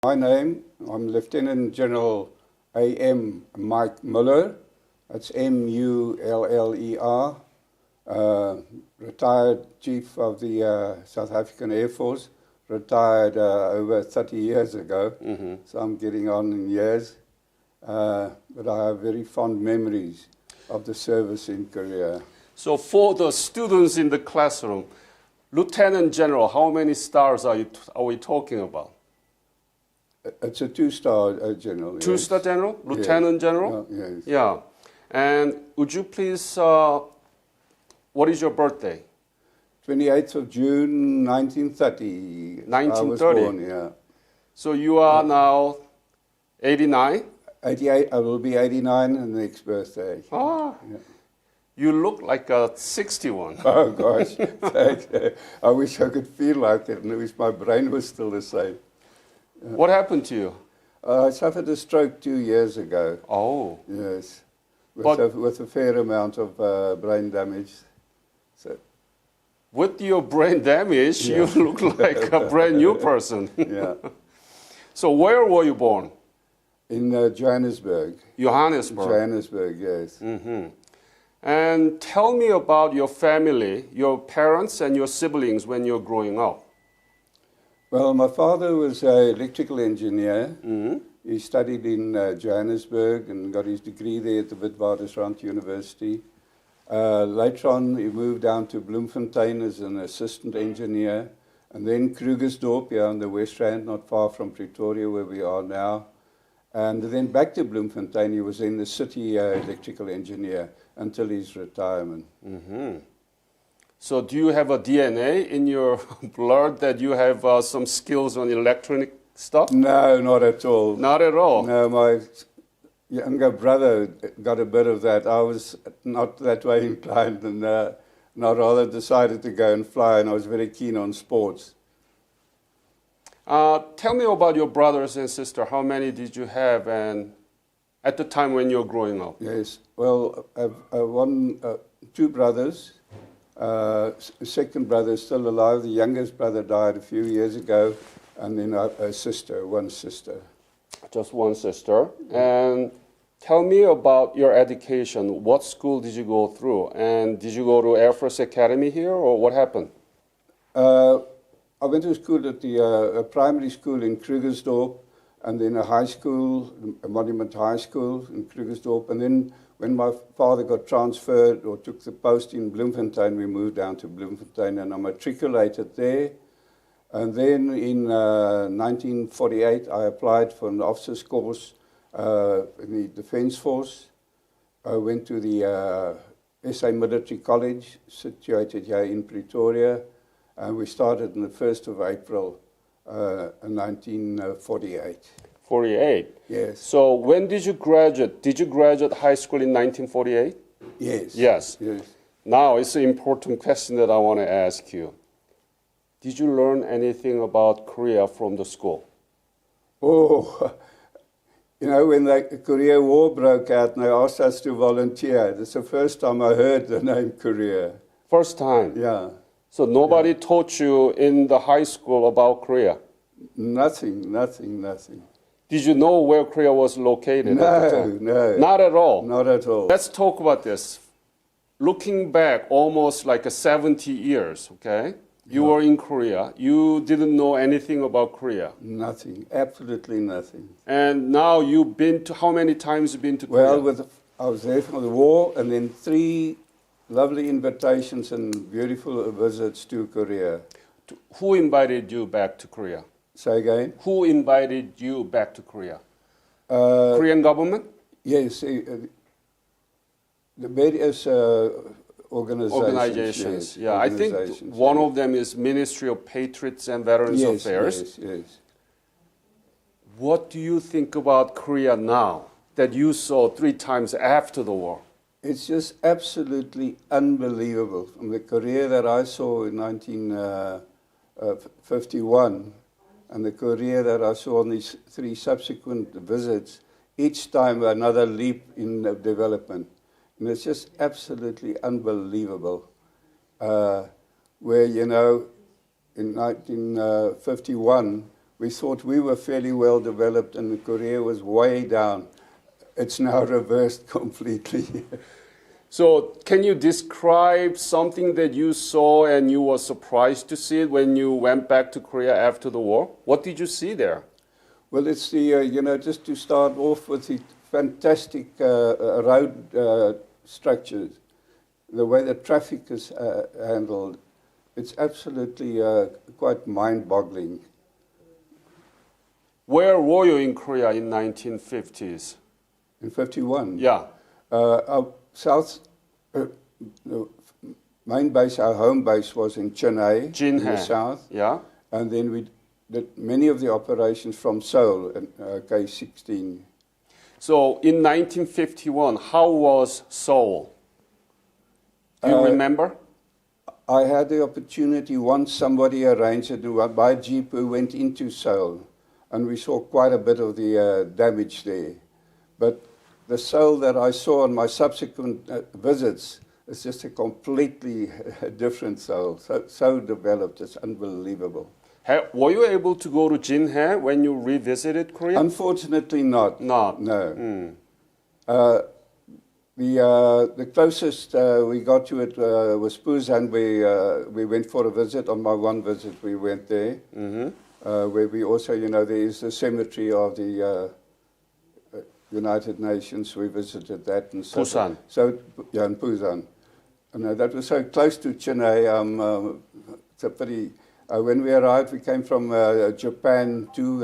My name, I'm Lieutenant General A.M. Mike Muller. That's M-U-L-L-E-R, retired Chief of the South African Air Force, retired over 30 years ago, so I'm getting on in years. But I have very fond memories of the service in Korea. So for the students in the classroom, Lieutenant General, how many stars are we talking about? It's a two-star general. Two-star yes. general? Lieutenant General? Yes. Yeah. And would you please, what is your birthday? 28th of June, 1930. 1930? I was born, yeah. So you are now 89? 88, I will be 89 in the next birthday. Ah, yeah. You look like a 61. Oh gosh, I wish I could feel like it, and I wish my brain was still the same. What happened to you? I suffered a stroke 2 years ago. Oh. Yes, with a fair amount of brain damage. So, with your brain damage, you look like a brand new person. Yeah. So where were you born? In Johannesburg. Johannesburg. Johannesburg, yes. Mm-hmm. And tell me about your family, your parents and your siblings when you're growing up. Well, my father was an electrical engineer. He studied in Johannesburg and got his degree there at the Witwatersrand University. Later on, he moved down to Bloemfontein as an assistant engineer, and then Krugersdorp here on the West Rand, not far from Pretoria, where we are now. And then back to Bloemfontein. He was in the city electrical engineer until his retirement. So do you have a DNA in your blood that you have some skills on electronic stuff? No, not at all. Not at all? No, my younger brother got a bit of that. I was not that way inclined, and I rather decided to go and fly, and I was very keen on sports. Tell me about your brothers and sister. How many did you have and at the time when you were growing up? Yes, well, two brothers. Second brother is still alive. The youngest brother died a few years ago, and then a sister, one sister. Just one sister. And tell me about your education. What school did you go through? And did you go to Air Force Academy here, or what happened? I went to school at a primary school in Krugersdorp, and then a high school, a Monument High School in Krugersdorp. And then when my father got transferred or took the post in Bloemfontein, we moved down to Bloemfontein, and I matriculated there. And then in 1948, I applied for an officer's course in the Defence Force. I went to the SA Military College, situated here in Pretoria. And we started on the 1st of April, 1948. 48? Yes. So when did you graduate? Did you graduate high school in 1948? Yes. Yes. Yes. Now, it's an important question that I want to ask you. Did you learn anything about Korea from the school? Oh, you know, when the Korea War broke out and they asked us to volunteer, that's the first time I heard the name Korea. First time? Yeah. So nobody taught you in the high school about Korea? Nothing. Did you know where Korea was located at the time? No. Not at all? Not at all. Let's talk about this. Looking back almost like 70 years, okay? You were in Korea. You didn't know anything about Korea. Nothing. Absolutely nothing. And now you've been to, how many times have you been to Korea? Well, I was there for the war, and then 3 lovely invitations and beautiful visits to Korea. Who invited you back to Korea? Say again? Who invited you back to Korea? Korean government? Yes, the various organizations. Yes, yeah, I think one of them is Ministry of Patriots and Veterans Affairs. Yes. What do you think about Korea now that you saw 3 times after the war? It's just absolutely unbelievable. From the Korea that I saw in 1951 and the Korea that I saw on these 3 subsequent visits, each time another leap in development. And it's just absolutely unbelievable. Where, you know, in 1951, we thought we were fairly well developed and Korea was way down. It's now reversed completely. So can you describe something that you saw and you were surprised to see it when you went back to Korea after the war? What did you see there? Well, it's the, just to start off with the fantastic road structures, the way the traffic is handled, it's absolutely quite mind-boggling. Where were you in Korea in 1950s? In 51? Yeah. Our the main base, our home base was in Chennai, in the south. Yeah. And then we did many of the operations from Seoul, K-16. So in 1951, how was Seoul? Do you remember? I had the opportunity once somebody arranged it by jeep who went into Seoul, and we saw quite a bit of the damage there. But the Seoul that I saw on my subsequent visits is just a completely different Seoul, so developed, it's unbelievable. Were you able to go to Jinhae when you revisited Korea? Unfortunately not. Not. No. The closest we got to it was Busan. We went for a visit. On my one visit, we went there, where we also, there is the cemetery of the United Nations. We visited that. And so, Busan. Yeah, in Busan. And that was so close to Chennai. It's a pretty... when we arrived, we came from Japan to...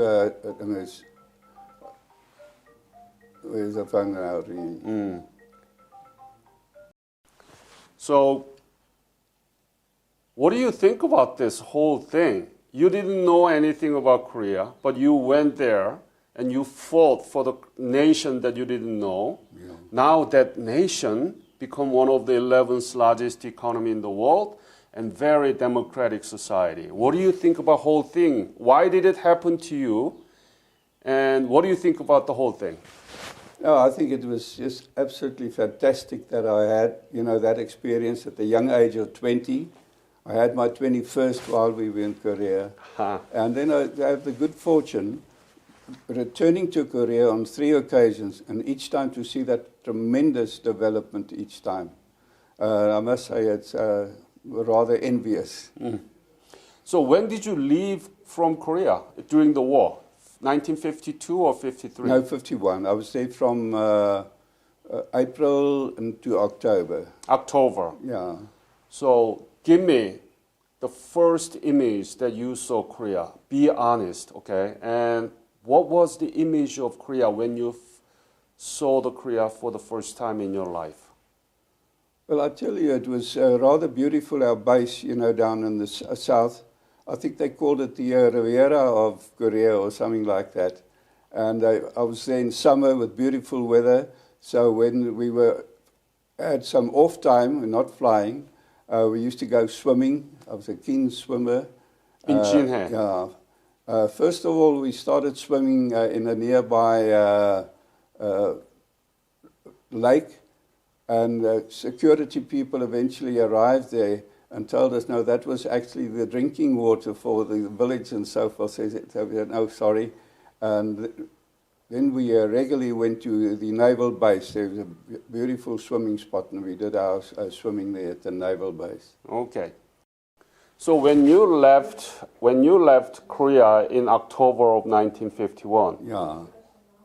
where's the phone now? So, what do you think about this whole thing? You didn't know anything about Korea, but you went there and you fought for the nation that you didn't know. Yeah. Now that nation become one of the 11th largest economy in the world and very democratic society. What do you think about the whole thing? Why did it happen to you? And what do you think about the whole thing? No, I think it was just absolutely fantastic that I had, that experience at the young age of 20. I had my 21st while we were in Korea. And then I have the good fortune returning to Korea on 3 occasions, and each time to see that tremendous development each time. I must say it's rather envious. So when did you leave from Korea during the war? 1952 or 53? No, 51. I was there from April into October. October. Yeah. So give me the first image that you saw Korea. Be honest, okay? And what was the image of Korea when you saw the Korea for the first time in your life? Well, I tell you, it was rather beautiful, our base, down in the south. I think they called it the Riviera of Korea or something like that. And I was there in summer with beautiful weather. So when we had some off time, we're not flying, we used to go swimming. I was a keen swimmer. In Jinhae? Yeah. First of all, we started swimming in a nearby lake. And security people eventually arrived there and told us, no, that was actually the drinking water for the village and so forth. So we said, no, sorry. And then we regularly went to the naval base. There was a beautiful swimming spot, and we did our swimming there at the naval base. Okay. So when you left Korea in October of 1951, yeah.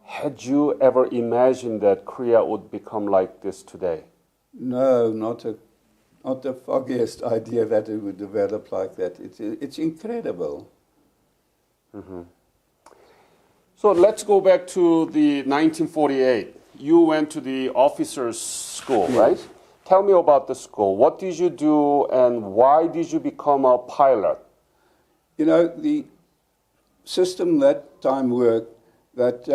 Had you ever imagined that Korea would become like this today? No, not the foggiest idea that it would develop like that. It's incredible. Mm-hmm. So let's go back to the 1948. You went to the officers' school, yes. Right? Tell me about the school. What did you do and why did you become a pilot? The system that time worked that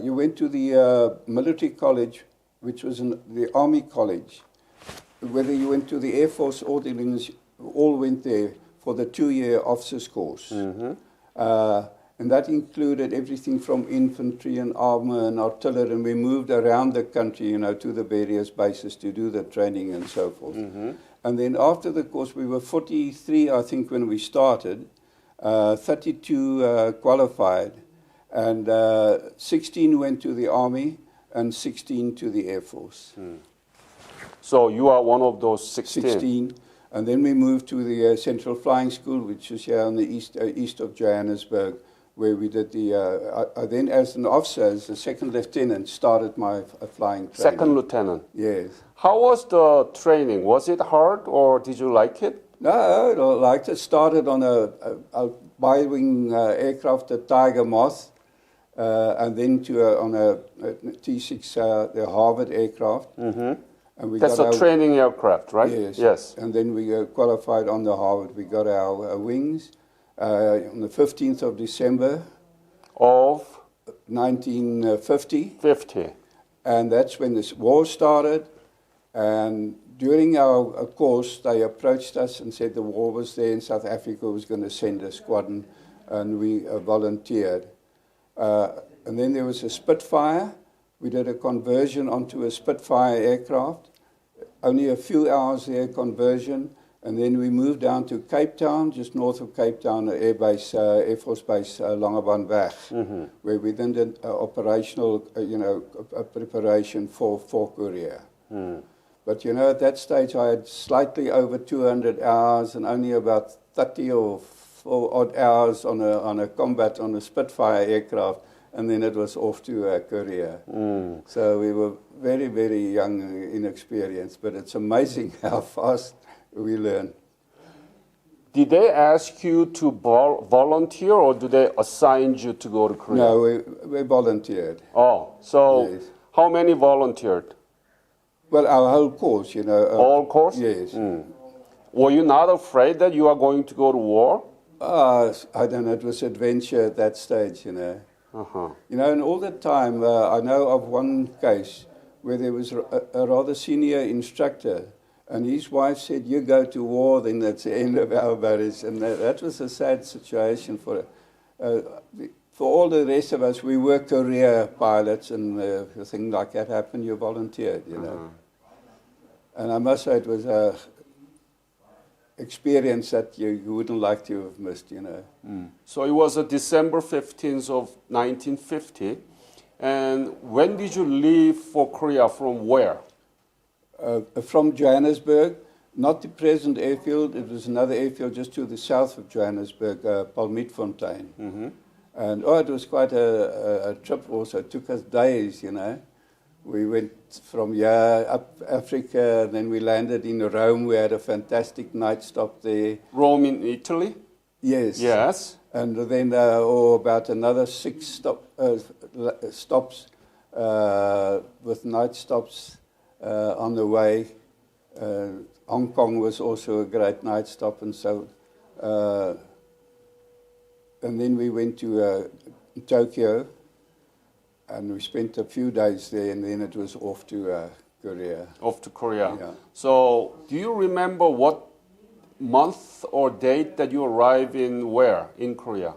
you went to the military college, which was the Army College. Whether you went to the Air Force or the Marines, all went there for the 2-year officers course. Mm-hmm. And that included everything from infantry and armor and artillery, and we moved around the country, to the various bases to do the training and so forth. Mm-hmm. And then after the course, we were 43, I think, when we started, 32 qualified, and 16 went to the Army and 16 to the Air Force. So you are one of those 16. 16. And then we moved to the Central Flying School, which is here on the east of Johannesburg, where we did I then, as an officer, as a second lieutenant, started my flying training. Second lieutenant. Yes. How was the training? Was it hard, or did you like it? No, I liked it. Started on a bi-wing aircraft, the Tiger Moth, and then on a T6, the Harvard aircraft. Mm-hmm. And we That's got a training aircraft, right? Yes. Yes. And then we qualified on the Harvard. We got our wings on the 15th of December Of 1950. 50. And that's when this war started. And during our course, they approached us and said the war was there in South Africa, was going to send a squadron, and we volunteered. And then there was a Spitfire. We did a conversion onto a Spitfire aircraft. Only a few hours there, conversion. And then we moved down to Cape Town, just north of Cape Town, Air Force Base Langebaan, where we then did operational, preparation for Korea. But at that stage I had slightly over 200 hours and only about 30 or 4 odd hours on a combat on a Spitfire aircraft, and then it was off to Korea. So we were very, very young, inexperienced, but it's amazing how fast we learn. Did they ask you to volunteer, or do they assign you to go to Korea? No, we volunteered. Oh, so Yes. how many volunteered? Well, our whole course, All course? Yes. Were you not afraid that you are going to go to war? I don't know, it was adventure at that stage, Uh-huh. And all the time, I know of one case where there was a rather senior instructor, and his wife said, "You go to war, then that's the end of our marriage." And that was a sad situation for all the rest of us. We were career pilots, and if a thing like that happened, you volunteered, And I must say it was a experience that you wouldn't like to have missed, So it was December 15th of 1950. And when did you leave for Korea? From where? From Johannesburg, not the present airfield. It was another airfield just to the south of Johannesburg, Palmietfontein. And it was quite a trip also. It took us days, We went from here up Africa, and then we landed in Rome. We had a fantastic night stop there. Rome in Italy? Yes. Yes. And then about another 6 stops with night stops on the way. Hong Kong was also a great night stop, and so. And then we went to Tokyo, and we spent a few days there, and then it was off to Korea. Off to Korea. Yeah. So do you remember what month or date that you arrived in where in Korea?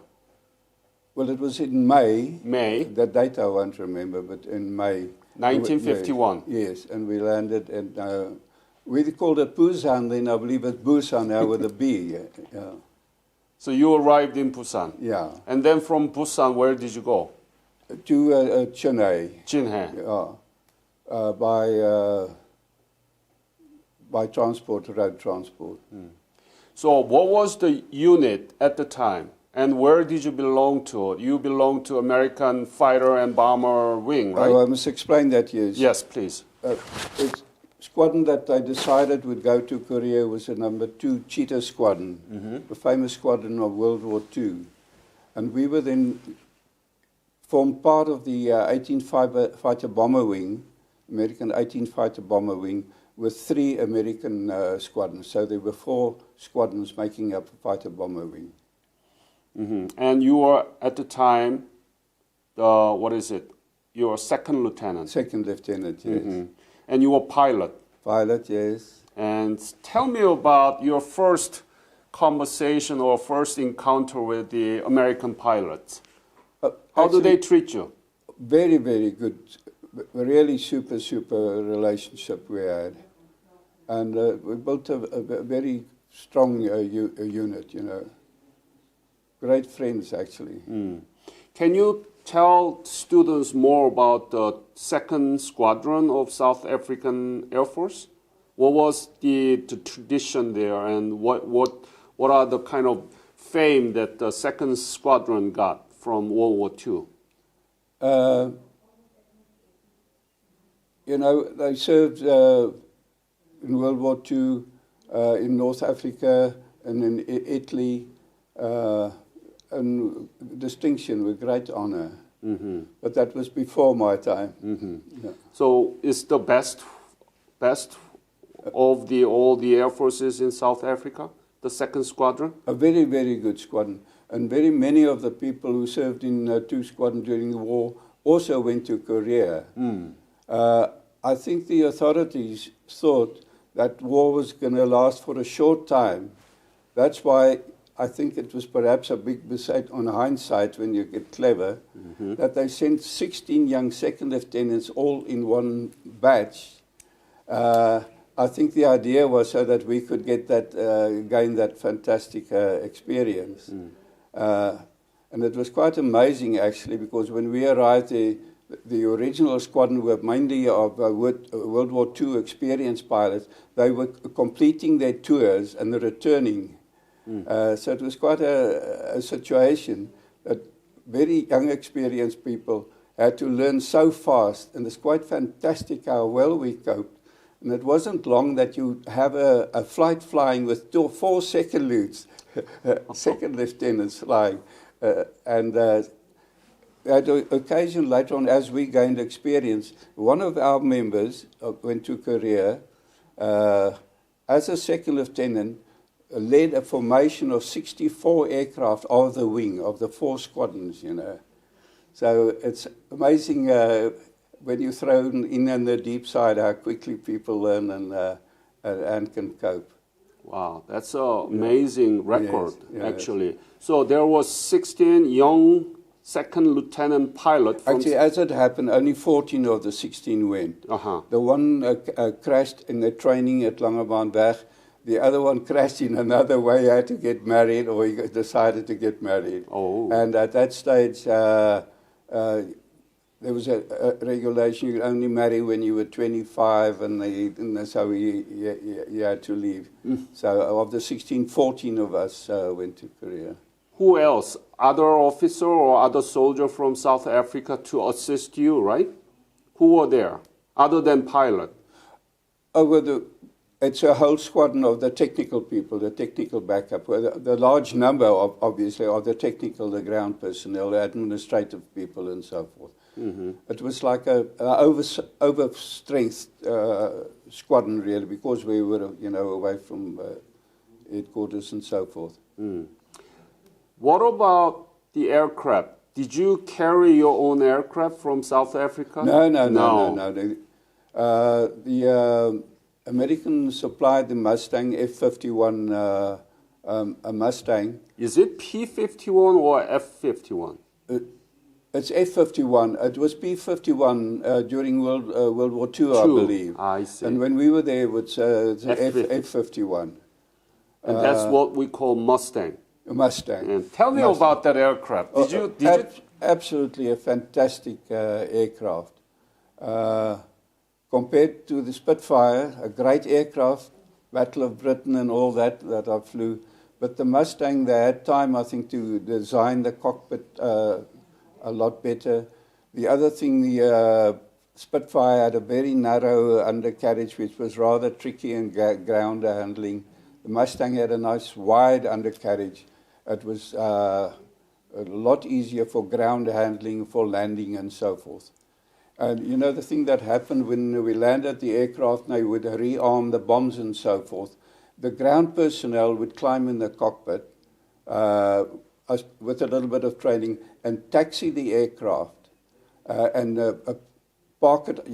Well, it was in May. May. The date I won't remember, but in May. 1951. Yes, and we landed, and we called it Busan then. I believe it's Busan now with a B. Yeah. So you arrived in Busan. Yeah. And then from Busan, where did you go? To Chennai. Jinhae. Yeah. By transport, road transport. So what was the unit at the time? And where did you belong to? You belong to American Fighter and Bomber Wing, right? I must explain that, yes. Yes, please. It's squadron that I decided would go to Korea was the number 2 Cheetah Squadron, the famous squadron of World War II. And we were then formed part of the 18th Fighter Bomber Wing, American 18th Fighter Bomber Wing, with 3 American squadrons. So there were 4 squadrons making up a fighter bomber wing. And you were at the time, you were second lieutenant. Second lieutenant, yes. And you were pilot. Pilot, yes. And tell me about your first conversation or first encounter with the American pilots. How do they treat you? Very, very good. Really super relationship we had. And we built a very strong unit, great friends, actually. Can you tell students more about the 2nd Squadron of South African Air Force? What was the tradition there, and what are the kind of fame that the 2nd Squadron got from World War II? You know, they served in World War II in North Africa and in Italy, and distinction with great honor. But that was before my time. Yeah. So it's the best of all the air forces in South Africa, the 2nd Squadron? A very, very good squadron. And very many of the people who served in 2 Squadron during the war also went to Korea. I think the authorities thought that war was going to last for a short time. That's why I think it was perhaps a big mistake on hindsight when you get clever, that they sent 16 young second lieutenants all in one batch. I think the idea was so that we could get that, gain that fantastic experience. And it was quite amazing, actually, because when we arrived there, the original squadron were mainly of World War II experienced pilots. They were completing their tours and returning. So it was quite a situation that very young, experienced people had to learn so fast. And it's quite fantastic how well we coped. And it wasn't long that you have a flight flying with 4 second lieutenants, second lieutenants flying. At the occasion later on, as we gained experience, one of our members went to Korea as a second lieutenant, led a formation of 64 aircraft of the wing, of the 4 squadrons, you know. So it's amazing when you're thrown in on the deep side how quickly people learn and can cope. Wow, that's an amazing record, yes, actually. So there was 16 young second lieutenant pilots. Actually, as it happened, only 14 of the 16 went. The one crashed in the training at Langebaanweg. The other one crashed in another way. He had to get married, or he decided to get married. And at that stage, there was a regulation you could only marry when you were 25, and so he had to leave. So of the 16, 14 of us went to Korea. Who else? Other officer or other soldier from South Africa to assist you, right? Who were there, other than pilot? It's a whole squadron of the technical people, the technical backup. The large number, obviously, of the technical, the ground personnel, the administrative people, and so forth. It was like a overstrength squadron, really, because we were, away from headquarters and so forth. What about the aircraft? Did you carry your own aircraft from South Africa? No. The Americans supplied the Mustang F-51, a Mustang. Is it P-51 or F-51? It's F-51. It was P-51 during World War II, I believe. I see. And when we were there, it was F-51. And that's what we call Mustang. A Mustang. And tell me about that aircraft. Did you? Absolutely a fantastic aircraft. Compared to the Spitfire, a great aircraft, Battle of Britain and all that I flew. But the Mustang, they had time, I think, to design the cockpit a lot better. The other thing, the Spitfire had a very narrow undercarriage, which was rather tricky in ground handling. The Mustang had a nice wide undercarriage. It was a lot easier for ground handling, for landing, and so forth. And the thing that happened when we landed the aircraft, they would rearm the bombs and so forth. The ground personnel would climb in the cockpit with a little bit of training and taxi the aircraft and park it,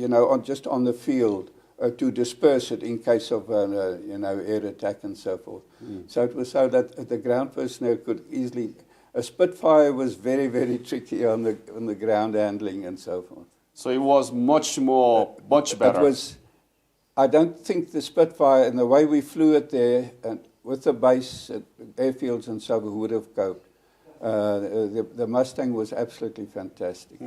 just on the field to disperse it in case of air attack and so forth. So it was so that the ground personnel could easily. A Spitfire was very, very tricky on the ground handling and so forth. So it was much better. It was. I don't think the Spitfire and the way we flew it there and with the base airfields and so forth would have coped. The Mustang was absolutely fantastic.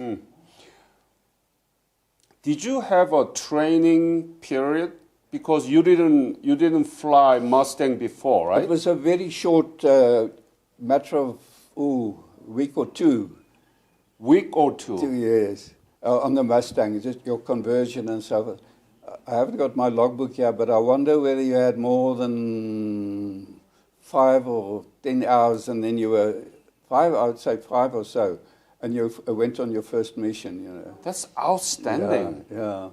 Did you have a training period? Because you didn't fly Mustang before, right? It was a very short matter of week or two. Week or two? 2 years on the Mustang, just your conversion and so forth. I haven't got my logbook here, but I wonder whether you had more than 5 or 10 hours, and then you were I would say 5 or so, and you went on your first mission. You know, that's outstanding. Yeah.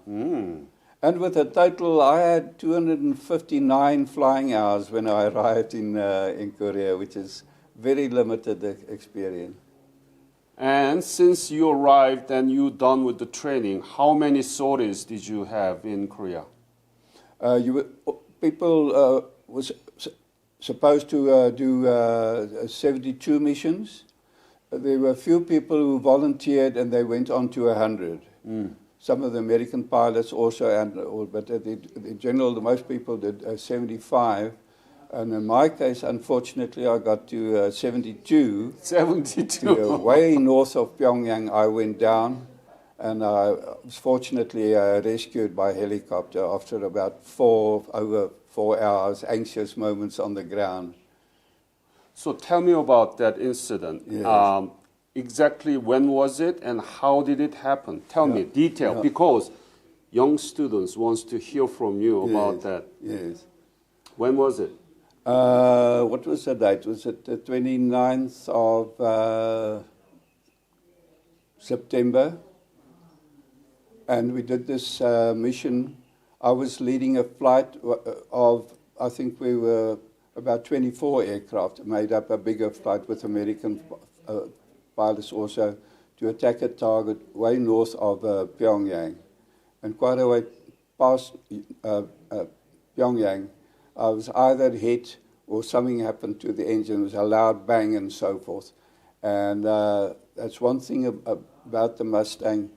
And with a total, I had 259 flying hours when I arrived in Korea, which is very limited experience. And since you arrived and you done with the training, how many sorties did you have in Korea? People was supposed to do 72 missions. There were a few people who volunteered and they went on to 100. Some of the American pilots also, but in general, the most people did 75. And in my case, unfortunately, I got to 72. 72. Way north of Pyongyang, I went down, and I was fortunately rescued by helicopter after about over 4 hours, anxious moments on the ground. So tell me about that incident. Yes. Exactly when was it and how did it happen? Tell me detail, because young students wants to hear from you about that. Yes. When was it? What was the date? Was it the 29th of September? And we did this mission. I was leading a flight of, I think we were about 24 aircraft, made up a bigger flight with American pilots also, to attack a target way north of Pyongyang. And quite a way past Pyongyang, I was either hit or something happened to the engine. It was a loud bang and so forth. And that's one thing about the Mustang.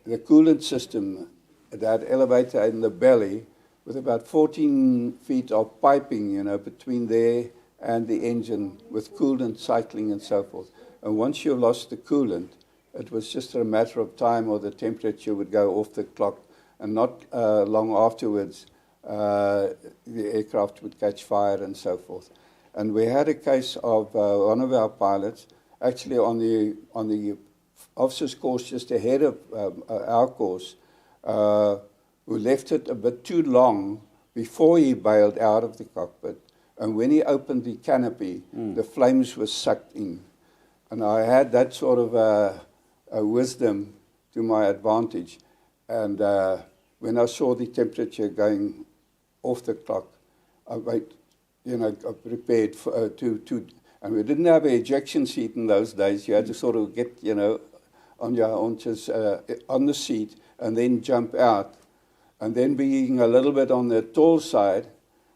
The coolant system, that elevator in the belly, with about 14 feet of piping, between there and the engine, with coolant cycling and so forth. And once you lost the coolant, it was just a matter of time, or the temperature would go off the clock, and not long afterwards, the aircraft would catch fire and so forth. And we had a case of one of our pilots, actually on the officer's course just ahead of our course, who left it a bit too long before he bailed out of the cockpit. And when he opened the canopy, the flames were sucked in. And I had that sort of a wisdom to my advantage. And when I saw the temperature going off the clock, I prepared to, and we didn't have an ejection seat in those days. You had to sort of get, on your haunches on the seat and then jump out. And then being a little bit on the tall side,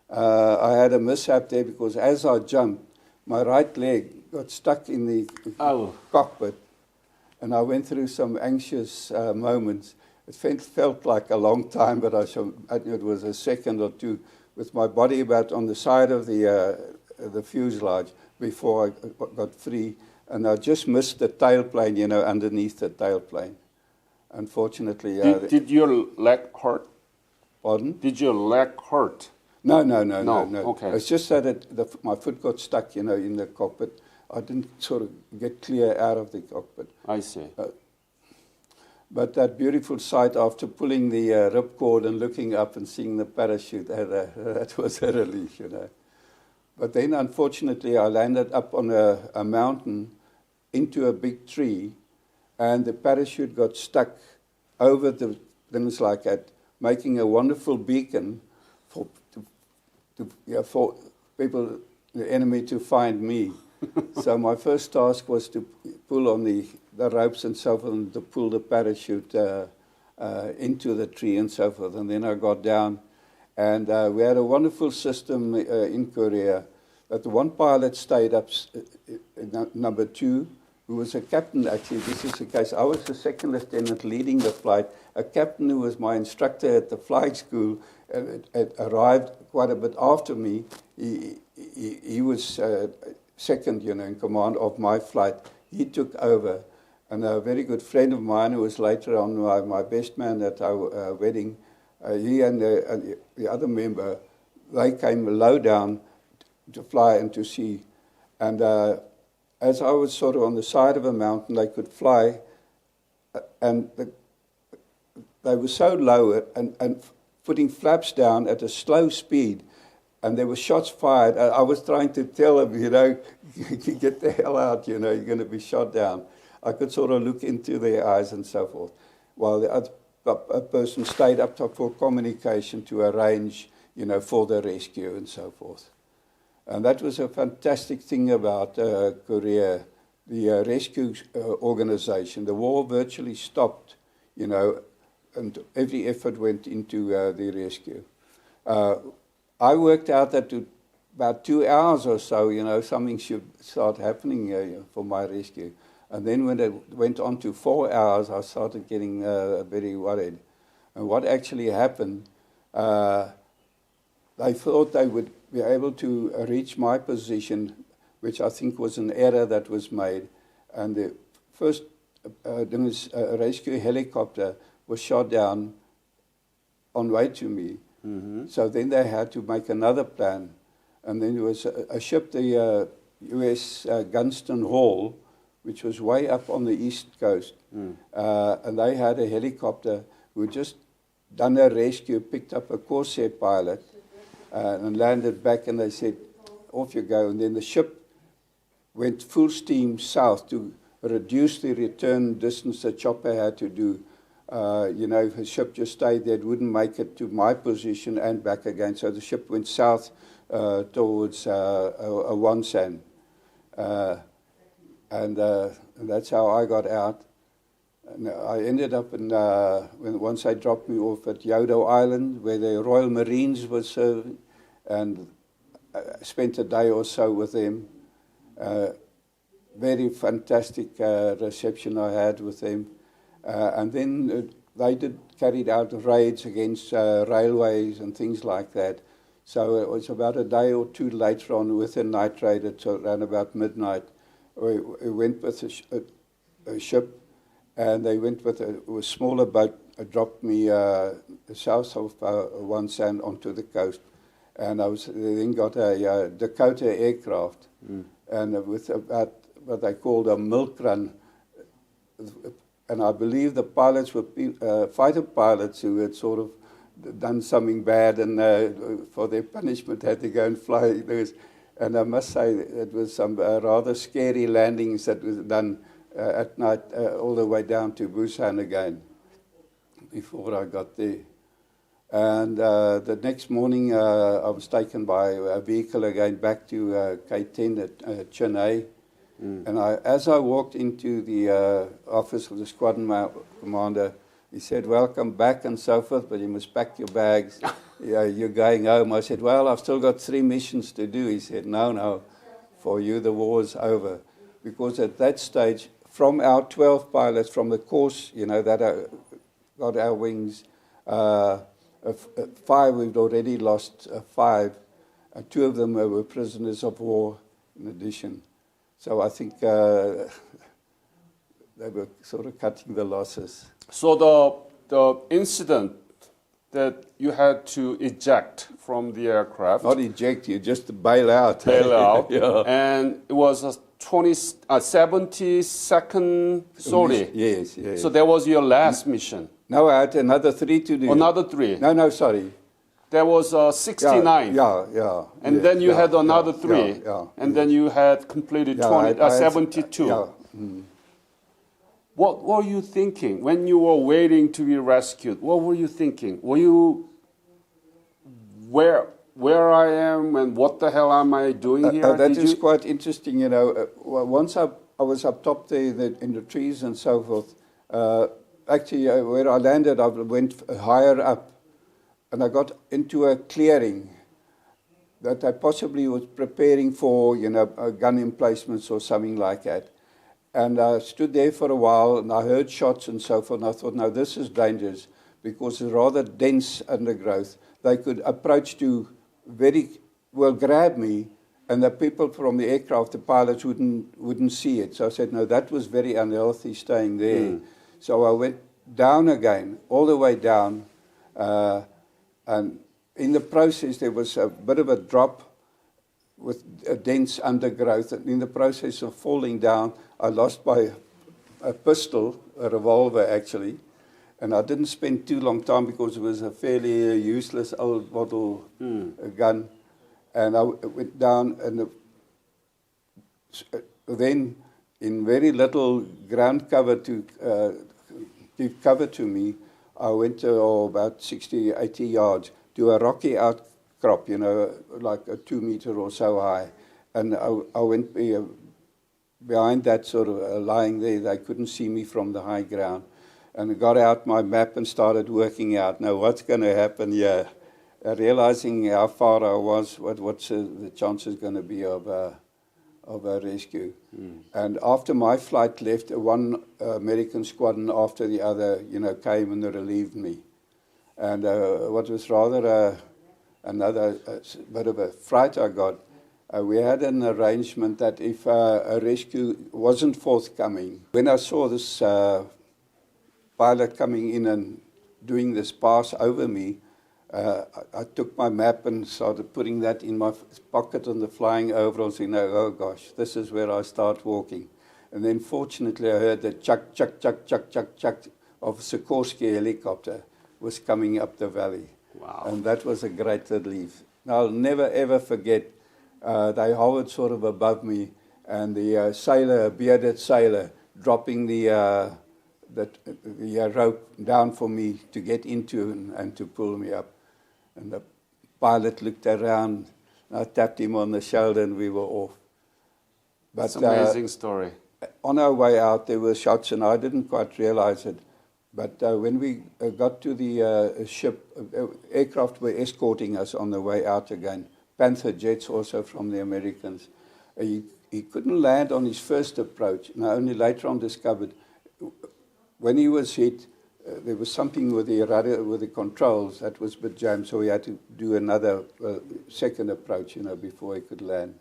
I had a mishap there because as I jumped, my right leg got stuck in the cockpit, and I went through some anxious moments. It felt like a long time, but I knew it was a second or two, with my body about on the side of the fuselage before I got free, and I just missed the tailplane, underneath the tailplane. Unfortunately, did your leg hurt? Pardon? Did your leg hurt? No. Okay. It's just that my foot got stuck, in the cockpit. I didn't sort of get clear out of the cockpit. I see. But that beautiful sight after pulling the ripcord and looking up and seeing the parachute, that was a relief, But then, unfortunately, I landed up on a mountain into a big tree, and the parachute got stuck over the things like that, making a wonderful beacon for people, the enemy, to find me. So my first task was to pull on the ropes and so forth, and to pull the parachute into the tree and so forth. And then I got down, and we had a wonderful system in Korea that the one pilot stayed up, number 2, who was a captain. Actually, this is the case. I was the second lieutenant leading the flight. A captain who was my instructor at the flying school arrived quite a bit after me. He was second, in command of my flight. He took over. And a very good friend of mine, who was later on my best man at our wedding, he and the other member, they came low down to fly and to see. And as I was sort of on the side of a mountain, they could fly, and they were so low and putting flaps down at a slow speed, and there were shots fired. I was trying to tell them, get the hell out, you're going to be shot down. I could sort of look into their eyes and so forth, while the other person stayed up top for communication to arrange, for the rescue and so forth. And that was a fantastic thing about Korea, the rescue organization. The war virtually stopped, and every effort went into the rescue. I worked out that about 2 hours or so, something should start happening for my rescue. And then when it went on to 4 hours, I started getting very worried. And what actually happened, they thought they would be able to reach my position, which I think was an error that was made. And the first rescue helicopter was shot down on way to me. Mm-hmm. So then they had to make another plan. And then there was a ship, the U.S. Gunston Hall, which was way up on the east coast. And they had a helicopter who had just done a rescue, picked up a Corsair pilot, and landed back, and they said, off you go. And then the ship went full steam south to reduce the return distance the chopper had to do. If a ship just stayed there, it wouldn't make it to my position and back again. So the ship went south towards Wonsan. And that's how I got out. And I ended up once they dropped me off at Yodo Island, where the Royal Marines were serving, and spent a day or so with them. Very fantastic reception I had with them. And then they carried out raids against railways and things like that. So it was about a day or two later on with a night raid at around about midnight. We went with a ship, and they went with a smaller boat, dropped me south of Wonsan onto the coast. And they then got a Dakota aircraft, and with about what they called a milk run. And I believe the pilots were fighter pilots who had sort of done something bad, and for their punishment had to go and fly. And I must say it was some rather scary landings that was done at night all the way down to Busan again before I got there. And the next morning I was taken by a vehicle again back to K10 at Chennai. And as I walked into the office of the squadron commander, he said, welcome back and so forth, but you must pack your bags. You're going home. I said, well, I've still got 3 missions to do. He said, no, for you the war's over. Because at that stage, from our 12 pilots, from the course, that got our wings, 5, we'd already lost 5. 2 of them were prisoners of war in addition. So I think they were sort of cutting the losses. So the incident that you had to eject from the aircraft. Not eject, you just bail out. Bail out. Yeah. And it was a 72nd sortie. Yes. So that was your last mission. No, I had another 3 to do. Another 3? No, sorry. There was 69. Yeah. And then you had another 3. And then you had completed 72. Yeah. What were you thinking when you were waiting to be rescued? What were you thinking? Were you where I am and what the hell am I doing here? That is quite interesting, Once I was up top there in the trees and so forth, actually where I landed, I went higher up, and I got into a clearing that I possibly was preparing for, gun emplacements or something like that. And I stood there for a while, and I heard shots and so forth, and I thought, no, this is dangerous, because it's rather dense undergrowth. They could approach to grab me And the people from the aircraft, the pilots, wouldn't see it. So I said, no, that was very unhealthy staying there. So I went down again, all the way down. And in the process, there was a bit of a drop with a dense undergrowth. And in the process of falling down, I lost a pistol, a revolver actually. And I didn't spend too long time because it was a fairly useless old model gun. And I went down, and then in very little ground cover to give cover to me, I went about 60, 80 yards to a rocky outcrop, like a 2 meter or so high. And I went behind that sort of lying there. They couldn't see me from the high ground. And I got out my map and started working out, now what's going to happen here? Realizing how far I was, what's the chances going to be of a rescue. And after my flight left, one American squadron after the other, came and relieved me. And what was rather another bit of a fright I got, we had an arrangement that if a rescue wasn't forthcoming, when I saw this pilot coming in and doing this pass over me, I took my map and started putting that in my pocket on the flying over and saying, oh gosh, this is where I start walking. And then fortunately I heard the chuck, chuck, chuck, chuck, chuck, chuck of Sikorsky helicopter was coming up the valley. Wow. And that was a great relief. Now, I'll never ever forget, they hovered sort of above me, and the sailor, a bearded sailor, dropping the rope down for me to get into and to pull me up. And the pilot looked around, and I tapped him on the shoulder, and we were off. But, it's an amazing story. On our way out, there were shots, and I didn't quite realize it. But when we got to the ship, aircraft were escorting us on the way out again. Panther jets also from the Americans. He couldn't land on his first approach, and I only later on discovered when he was hit, there was something with the rudder, with the controls that was a bit jammed, so he had to do another second approach, before he could land.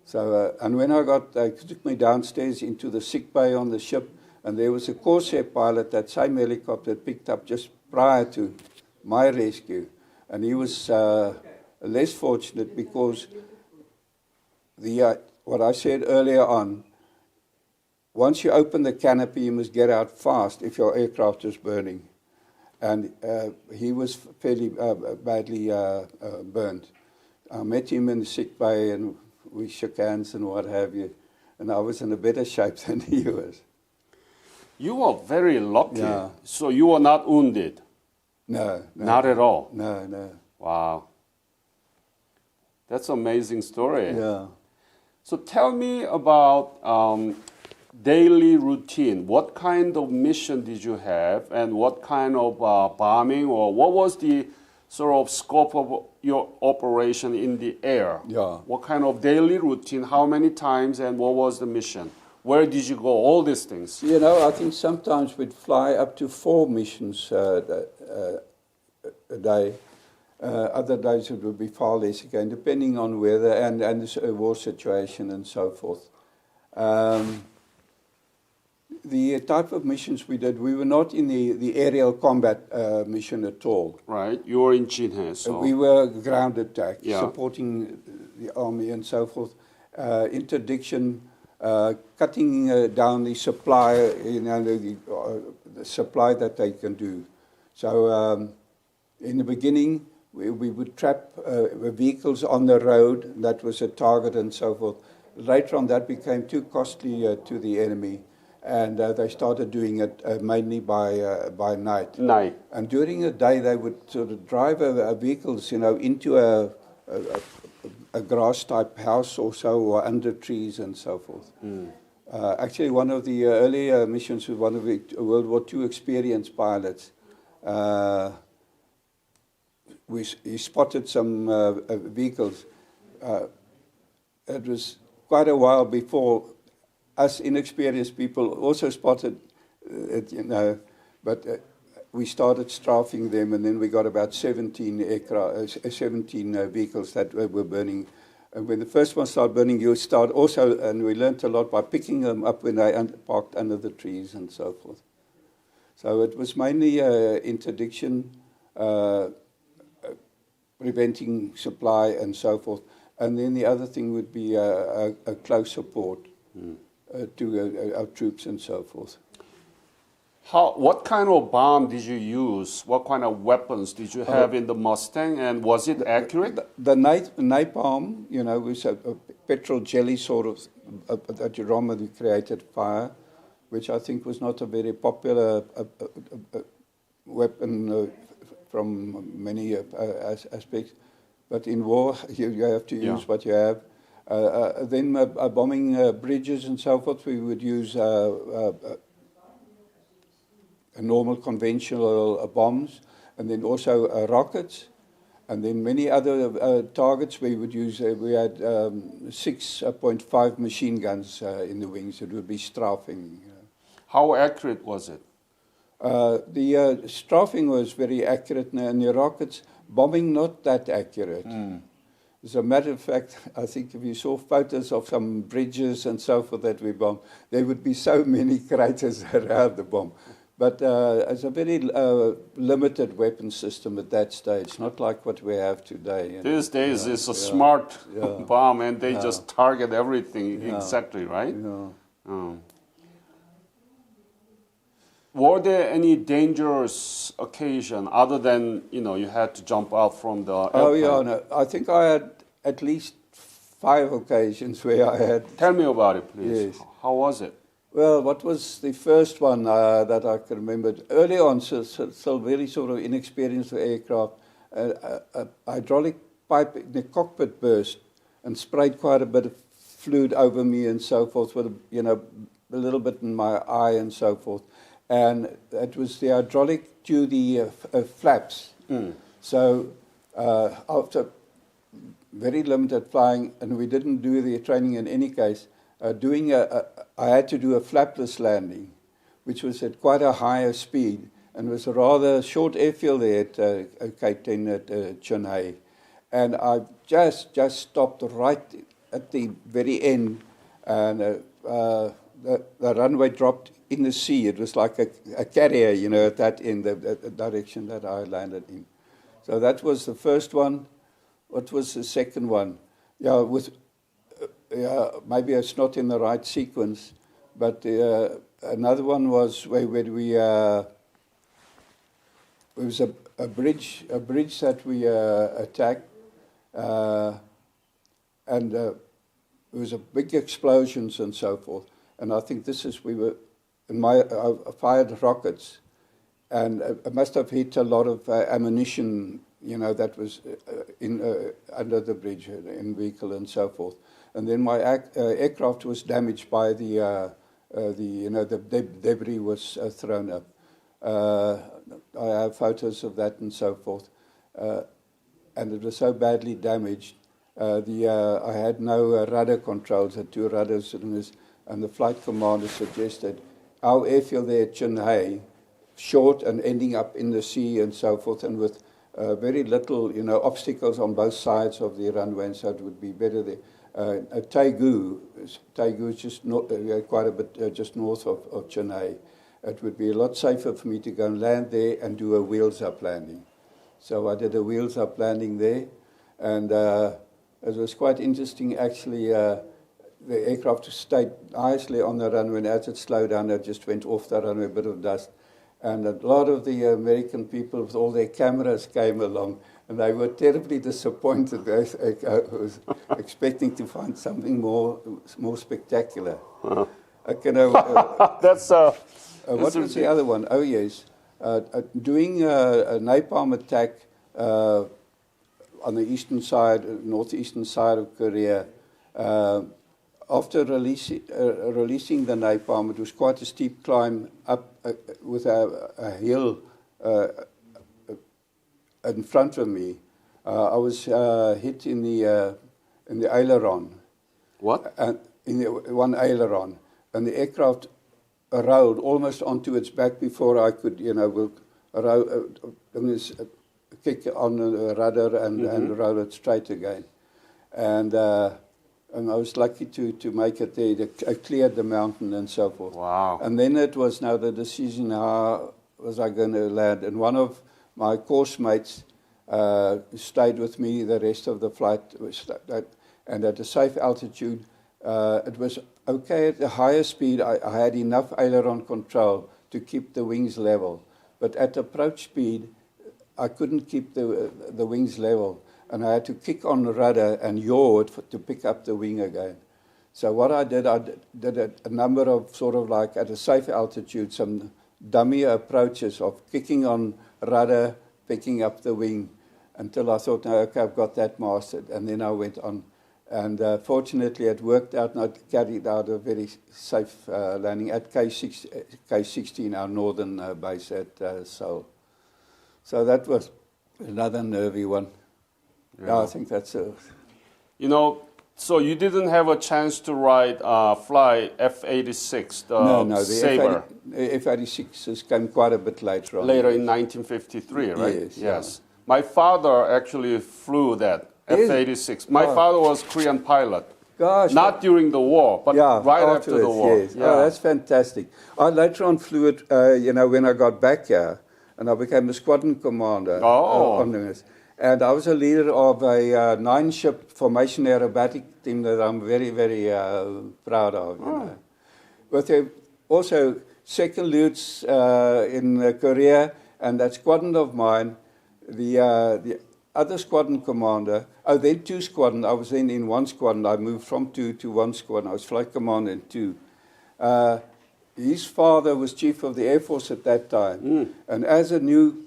So, and when they took me downstairs into the sick bay on the ship, and there was a Corsair pilot, that same helicopter picked up just prior to my rescue, and he was less fortunate because what I said earlier on, once you open the canopy, you must get out fast if your aircraft is burning. And he was fairly badly burned. I met him in the sick bay, and we shook hands and what have you. And I was in a better shape than he was. You were very lucky. Yeah. So you were not wounded? No. Not at all? No. Wow. That's an amazing story. Yeah. So tell me about daily routine. What kind of mission did you have, and what kind of bombing, or what was the sort of scope of your operation in the air? Yeah. What kind of daily routine, how many times, and what was the mission? Where did you go? All these things. I think sometimes we'd fly up to 4 missions a day. Other days it would be far less again, depending on weather and the war situation and so forth. The type of missions we did, we were not in the aerial combat mission at all. Right, you were in Jinhae, so... We were ground attack, supporting the army and so forth. Interdiction, cutting down the supply, the supply that they can do. So in the beginning, we would trap vehicles on the road. That was a target and so forth. Later on, that became too costly to the enemy. And they started doing it mainly by night. And during the day, they would sort of drive vehicles, into a grass-type house or so, or under trees and so forth. Actually, one of the earlier missions with one of the World War II experienced pilots, he spotted some vehicles. It was quite a while before us inexperienced people also spotted it, but we started strafing them, and then we got about 17 vehicles that were burning And when the first one started burning, you start also, and we learnt a lot by picking them up when they parked under the trees and so forth. So it was mainly interdiction, preventing supply and so forth. And then the other thing would be a close support to our troops and so forth. What kind of bomb did you use? What kind of weapons did you have in the Mustang, and was it accurate? The napalm, you know, was a petrol jelly sort of that you run when you created fire, which I think was not a very popular weapon from many aspects. But in war, you have to use what you have. Then bombing bridges and so forth, we would use normal conventional bombs, and then also rockets, and then many other targets we would use. We had 6.5 machine guns in the wings. It would be strafing. How accurate was it? The strafing was very accurate, and the rockets bombing not that accurate. As a matter of fact, I think if you saw photos of some bridges and so forth that we bombed, there would be so many craters around the bomb. But it's a very limited weapon system at that stage, not like what we have today. These days it's a smart bomb, and they just target everything exactly, right? Were there any dangerous occasion other than, you know, you had to jump out from the airplane? Oh, yeah, no. I think I had at least 5 occasions where I had... Tell me about it, please. Yes. How was it? Well, what was the first one that I can remember? Early on, still very sort of inexperienced aircraft, a hydraulic pipe in the cockpit burst and sprayed quite a bit of fluid over me and so forth, with, you know, a little bit in my eye and so forth. And it was the hydraulic to the flaps. So after very limited flying, and we didn't do the training in any case, I had to do a flapless landing, which was at quite a higher speed, and was a rather short airfield there at Cape 10 at Chennai. And I just stopped right at the very end, and the runway dropped in the sea. It was like a carrier, you know, at that end, the direction that I landed in. So that was the first one. What was the second one? Maybe it's not in the right sequence, but another one was where we it was a bridge that we attacked, and it was a big explosions and so forth. And I think I fired rockets, and it must have hit a lot of ammunition, you know, that was under the bridge in vehicle and so forth. And then my aircraft was damaged by the debris was thrown up. I have photos of that and so forth. And it was so badly damaged. I had no rudder controls, had 2 rudders, and the flight commander suggested our airfield there at Chennai, short and ending up in the sea and so forth, and with very little, you know, obstacles on both sides of the runway, and so it would be better there. Taegu is just quite a bit just north of Chennai. It would be a lot safer for me to go and land there and do a wheels-up landing. So I did a wheels-up landing there, and it was quite interesting, actually. The aircraft stayed nicely on the runway, and as it slowed down, it just went off the runway, a bit of dust. And a lot of the American people with all their cameras came along, and they were terribly disappointed. I was expecting to find something more spectacular. That's what was the other one? Oh, yes. Doing a napalm attack on the eastern side, northeastern side of Korea. After releasing the napalm, it was quite a steep climb up with a hill in front of me. I was hit in the aileron. What? In the one aileron, and the aircraft rolled almost onto its back before I could, you know, kick on the rudder and roll it straight again. and I was lucky to make it there. I cleared the mountain and so forth. Wow. And then it was now the decision, how was I going to land? And one of my course mates stayed with me the rest of the flight, and at a safe altitude, it was okay at the higher speed. I had enough aileron control to keep the wings level, but at approach speed, I couldn't keep the wings level, and I had to kick on the rudder and yaw it to pick up the wing again. So what I did a number of sort of like at a safe altitude, some dummy approaches of kicking on rudder, picking up the wing, until I thought, no, okay, I've got that mastered. And then I went on. And fortunately, it worked out, and I carried out a very safe landing at K16, our northern base at Seoul. So that was another nervy one. Yeah, I think that's a... You know, so you didn't have a chance to fly F-86, the Sabre. The F-86s came quite a bit later on. Later in 1953, right? Yes. Yes. Yeah. My father actually flew that F-86. My father was Korean pilot. Gosh. Not during the war, but right after the war. Yes. Oh, that's fantastic. I later on flew it, when I got back here, and I became a squadron commander on this. And I was a leader of a 9-ship formation aerobatic team that I'm very, very proud of. You know. But also second lieuts in Korea, and that squadron of mine, the other squadron commander, then 2 squadron. I was then in 1 squadron. I moved from 2 to 1 squadron. I was flight commander in 2. His father was chief of the Air Force at that time. And as a new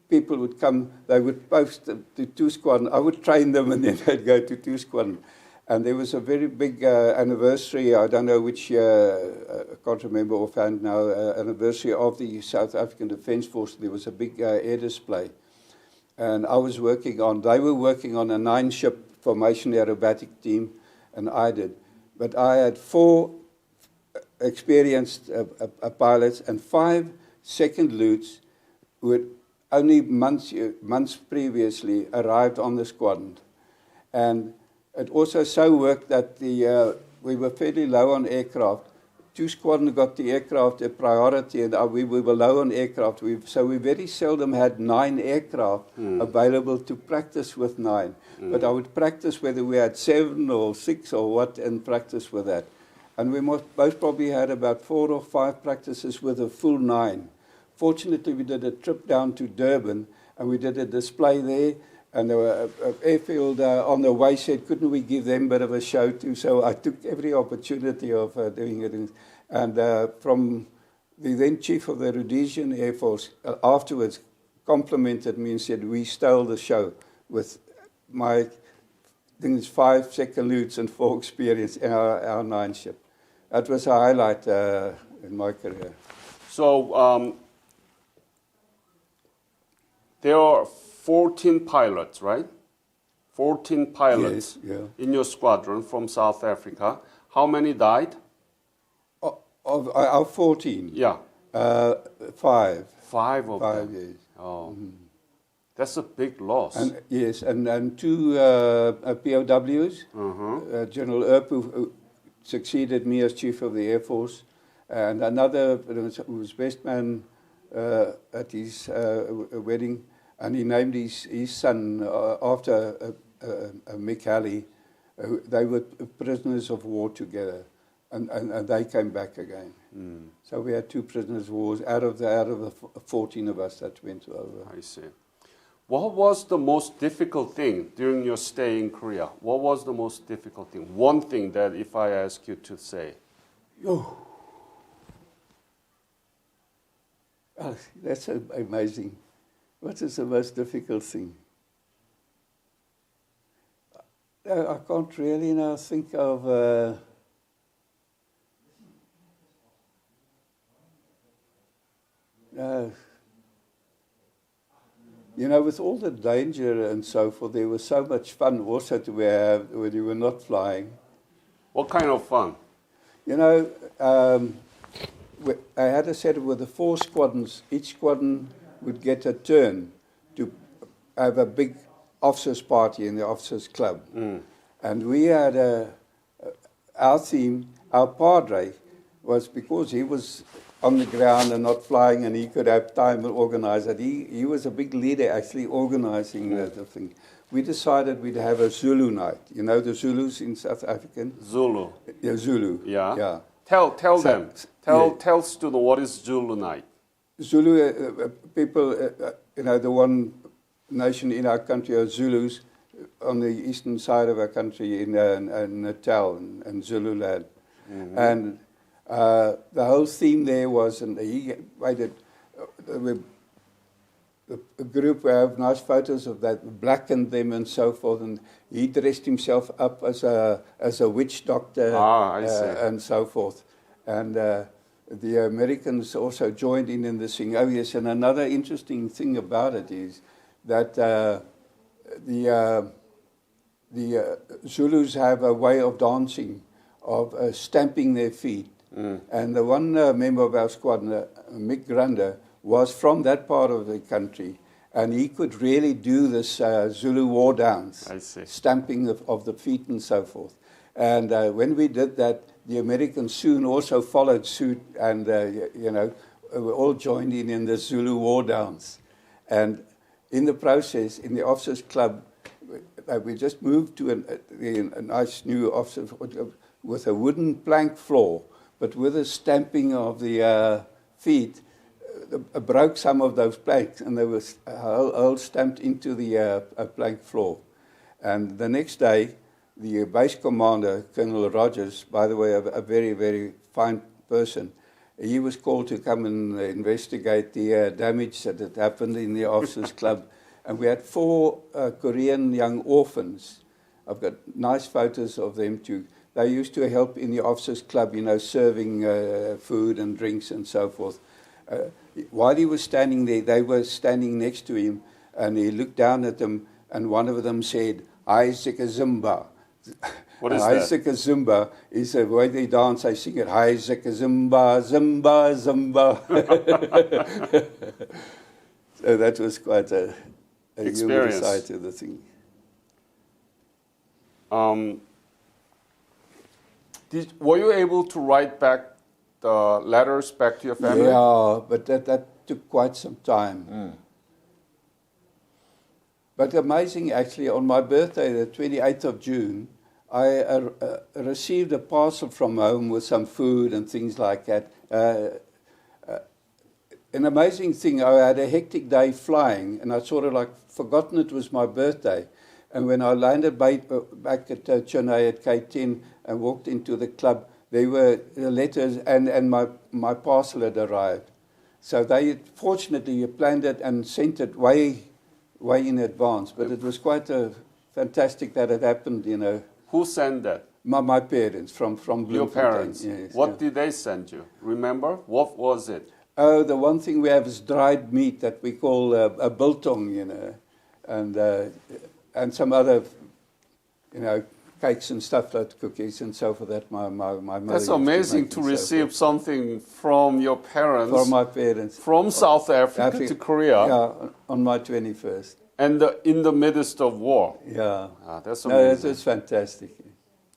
people would come, they would post to 2 squadron. I would train them, and then they'd go to 2 squadron. And there was a very big anniversary, I don't know which year, I can't remember offhand now, anniversary of the South African Defence Force. There was a big air display. And they were working on a 9-ship formation aerobatic team, and I did. But I had 4 experienced pilots and 5 second lieuts who had only months previously arrived on the squadron. And it also so worked that we were fairly low on aircraft. 2 squadrons got the aircraft a priority, and we were low on aircraft. So we very seldom had 9 aircraft available to practice with 9. But I would practice whether we had 7 or 6 or what, and practice with that. And we most probably had about 4 or 5 practices with a full 9. Fortunately, we did a trip down to Durban, and we did a display there. And the airfield on the way said, couldn't we give them a bit of a show too? So I took every opportunity of doing it. And from the then chief of the Rhodesian Air Force afterwards complimented me and said, we stole the show with my 5 second lieuts and 4 experience in our 9-ship. That was a highlight in my career. So there are 14 pilots, right? 14 pilots in your squadron from South Africa. How many died? Of 14? Yeah. 5. 5 of them? 5, yes. Oh. That's a big loss. And, yes, and 2 POWs. General Earp, who succeeded me as Chief of the Air Force, and another who was best man at his wedding, and he named his son after Mick Halley. They were prisoners of war together, and they came back again. So we had 2 prisoners of war out of the 14 of us that went over. I see. What was the most difficult thing during your stay in Korea? What was the most difficult thing? One thing that if I ask you to say. Oh, that's amazing. What is the most difficult thing? I can't really now think of... with all the danger and so forth, there was so much fun also to have when you were not flying. What kind of fun? I had a setup with the 4 squadrons. Each squadron would get a turn to have a big officers' party in the officers' club. And we had our theme, our padre, was because he was on the ground and not flying and he could have time to organize it. He was a big leader actually organizing the thing. We decided we'd have a Zulu night. You know the Zulus in South African? Zulu. Yeah, Zulu. Yeah. Yeah. Tell So, them. Tell students what is Zulu night. Zulu people, you know, the one nation in our country are Zulus on the eastern side of our country in Natal and Zululand. Mm-hmm. And the whole theme there was, and he made it, a group who have nice photos of that, blackened them and so forth, and he dressed himself up as a witch doctor and so forth. And the Americans also joined in the thing. Oh yes, and another interesting thing about it is that the Zulus have a way of dancing, of stamping their feet. Mm. And the one member of our squad, Mick Grunder, was from that part of the country, and he could really do this Zulu war dance, stamping of the feet and so forth. And when we did that, the Americans soon also followed suit, and you know, we all joined in the Zulu war dance. And in the process, in the officers' club, we just moved to a nice new officers with a wooden plank floor, but with a stamping of the feet. Broke some of those planks, and they were all stamped into the plank floor. And the next day, the base commander, Colonel Rogers, by the way, a very, very fine person, he was called to come and investigate the damage that had happened in the officers' club. And we had 4 Korean young orphans. I've got nice photos of them too. They used to help in the officers' club, you know, serving food and drinks and so forth. While he was standing there, they were standing next to him, and he looked down at them, and one of them said, "Isaac Zimba." What is Isaac Zimba is the way they dance. I sing it, Isaac Zimba, Zimba, Zimba. So that was quite a humorous side to the thing. Were you able to write back the letters back to your family? Yeah, but that took quite some time. Mm. But amazing, actually, on my birthday, the 28th of June, I received a parcel from home with some food and things like that. An amazing thing, I had a hectic day flying, and I sort of like forgotten it was my birthday. And when I landed back at Chennai at K10 and walked into the club, there were letters, and my parcel had arrived. So they fortunately planned it and sent it way in advance. But it was quite fantastic that it happened, you know. Who sent that? My parents from Bloemfontein. Your parents? Yes, what did they send you? Remember? What was it? Oh, the one thing we have is dried meat that we call a biltong, you know, and some other, you know, cakes and stuff, like cookies and so forth that my mother. That's amazing to receive something from your parents. From my parents. From South Africa to Korea. Yeah, on my 21st. And in the midst of war. Yeah. That's amazing. No, that was fantastic.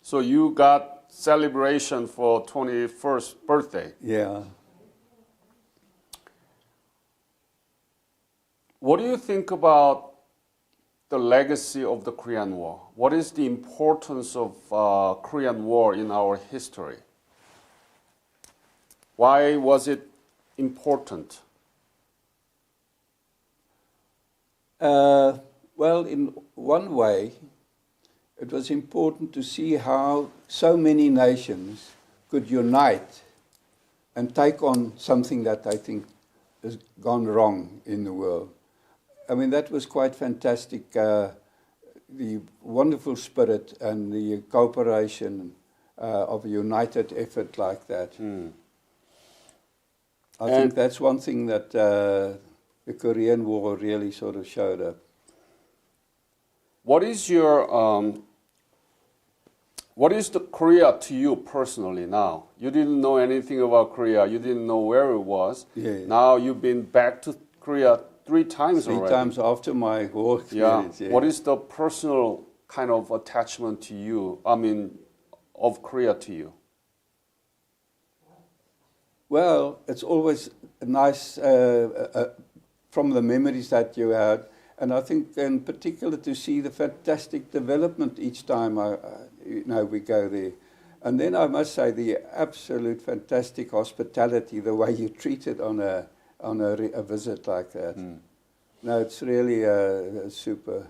So you got celebration for 21st birthday. Yeah. What do you think about the legacy of the Korean War? What is the importance of Korean War in our history? Why was it important? Well, in one way, it was important to see how so many nations could unite and take on something that I think has gone wrong in the world. I mean, that was quite fantastic, the wonderful spirit and the cooperation of a united effort like that. Mm. I think that's one thing that the Korean War really sort of showed up. What is the Korea to you personally now? You didn't know anything about Korea. You didn't know where it was. Yeah. Now you've been back to Korea 3 times already. 3 times after my war experience. Yeah. What is the personal kind of attachment to you, I mean, of Korea to you? Well, it's always nice from the memories that you had, and I think in particular to see the fantastic development each time we go there. And then I must say the absolute fantastic hospitality, the way you treat it on a visit like that. No, it's really super.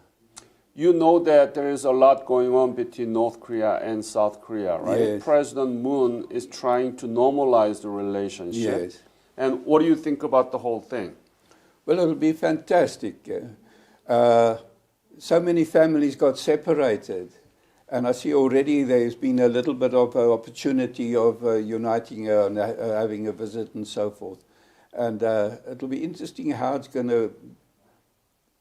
You know that there is a lot going on between North Korea and South Korea, right? Yes. President Moon is trying to normalize the relationship. Yes. And what do you think about the whole thing? Well, it'll be fantastic. So many families got separated, and I see already there's been a little bit of opportunity of uniting and having a visit and so forth. And it'll be interesting how it's going to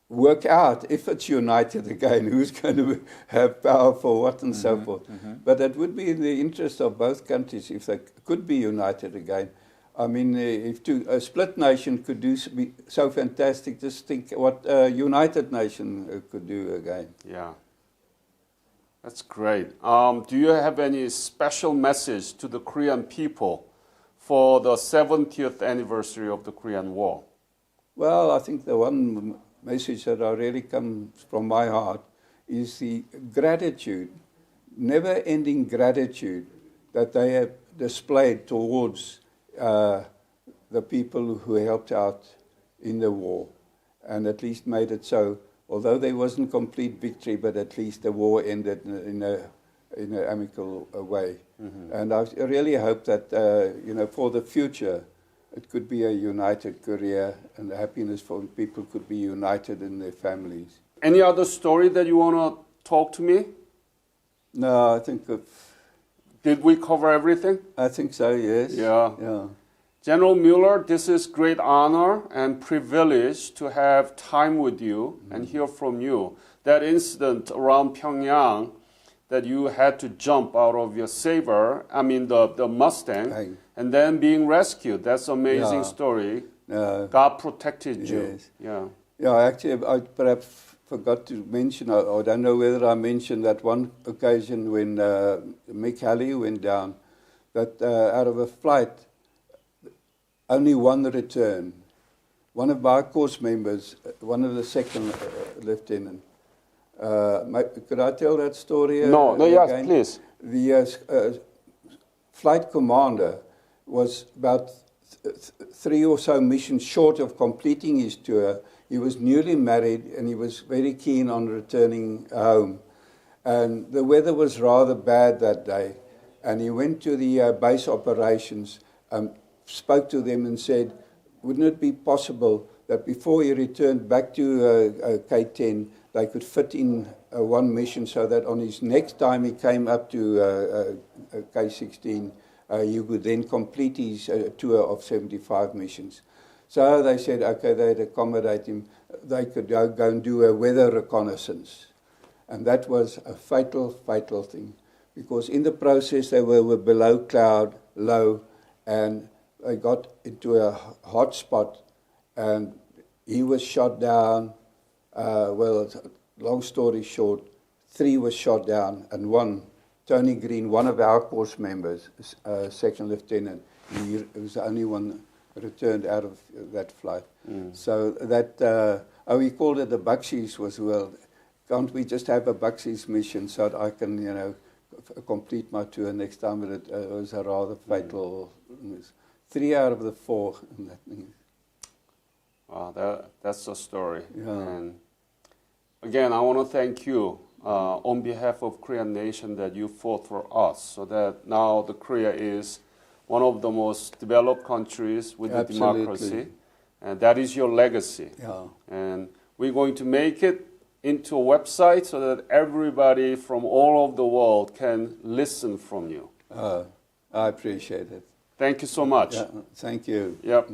work out if it's united again, who's going to have power for what and so forth. But it would be in the interest of both countries if they could be united again. I mean, if a split nation could be so fantastic, just think what a united nation could do again. Yeah, that's great. Do you have any special message to the Korean people for the 70th anniversary of the Korean War? Well, I think the one message that really comes from my heart is the gratitude, never-ending gratitude that they have displayed towards the people who helped out in the war, and at least made it so. Although there wasn't complete victory, but at least the war ended in an amicable way. And I really hope that for the future, it could be a united Korea, and the happiness for people could be united in their families. Any other story that you want to talk to me? No, I think Did we cover everything? I think so, yes. Yeah. General Muller, this is great honor and privilege to have time with you and hear from you. That incident around Pyongyang that you had to jump out of your Sabre, the Mustang, and then being rescued. That's an amazing story. God protected you. Yes. Yeah, actually, I perhaps forgot to mention, I don't know whether I mentioned that one occasion when Mick Halley went down, that out of a flight, only one returned. One of my course members, one of the second lieutenant. Could I tell that story? No, yes, please. The flight commander was about 3 or so missions short of completing his tour. He was newly married and he was very keen on returning home. And the weather was rather bad that day. And he went to the base operations, spoke to them and said, wouldn't it be possible that before he returned back to K-10, they could fit in one mission so that on his next time he came up to K-16, he would then complete his tour of 75 missions. So they said, okay, they'd accommodate him. They could go and do a weather reconnaissance. And that was a fatal thing. Because in the process, they were below cloud, low, and they got into a hot spot, and he was shot down. Long story short, 3 was shot down, and one, Tony Green, one of our course members, second lieutenant, he was the only one returned out of that flight. So that, we called it the Bakshis was, well, can't we just have a Bakshis mission so that I can, complete my tour next time? But it was a rather fatal. 3 out of the 4. In that thing. Wow, that's the story. Yeah. And again, I want to thank you on behalf of Korean nation that you fought for us, so that now the Korea is one of the most developed countries with the democracy, and that is your legacy. Yeah. And we're going to make it into a website so that everybody from all over the world can listen from you. I appreciate it. Thank you so much. Yeah, thank you. Yep.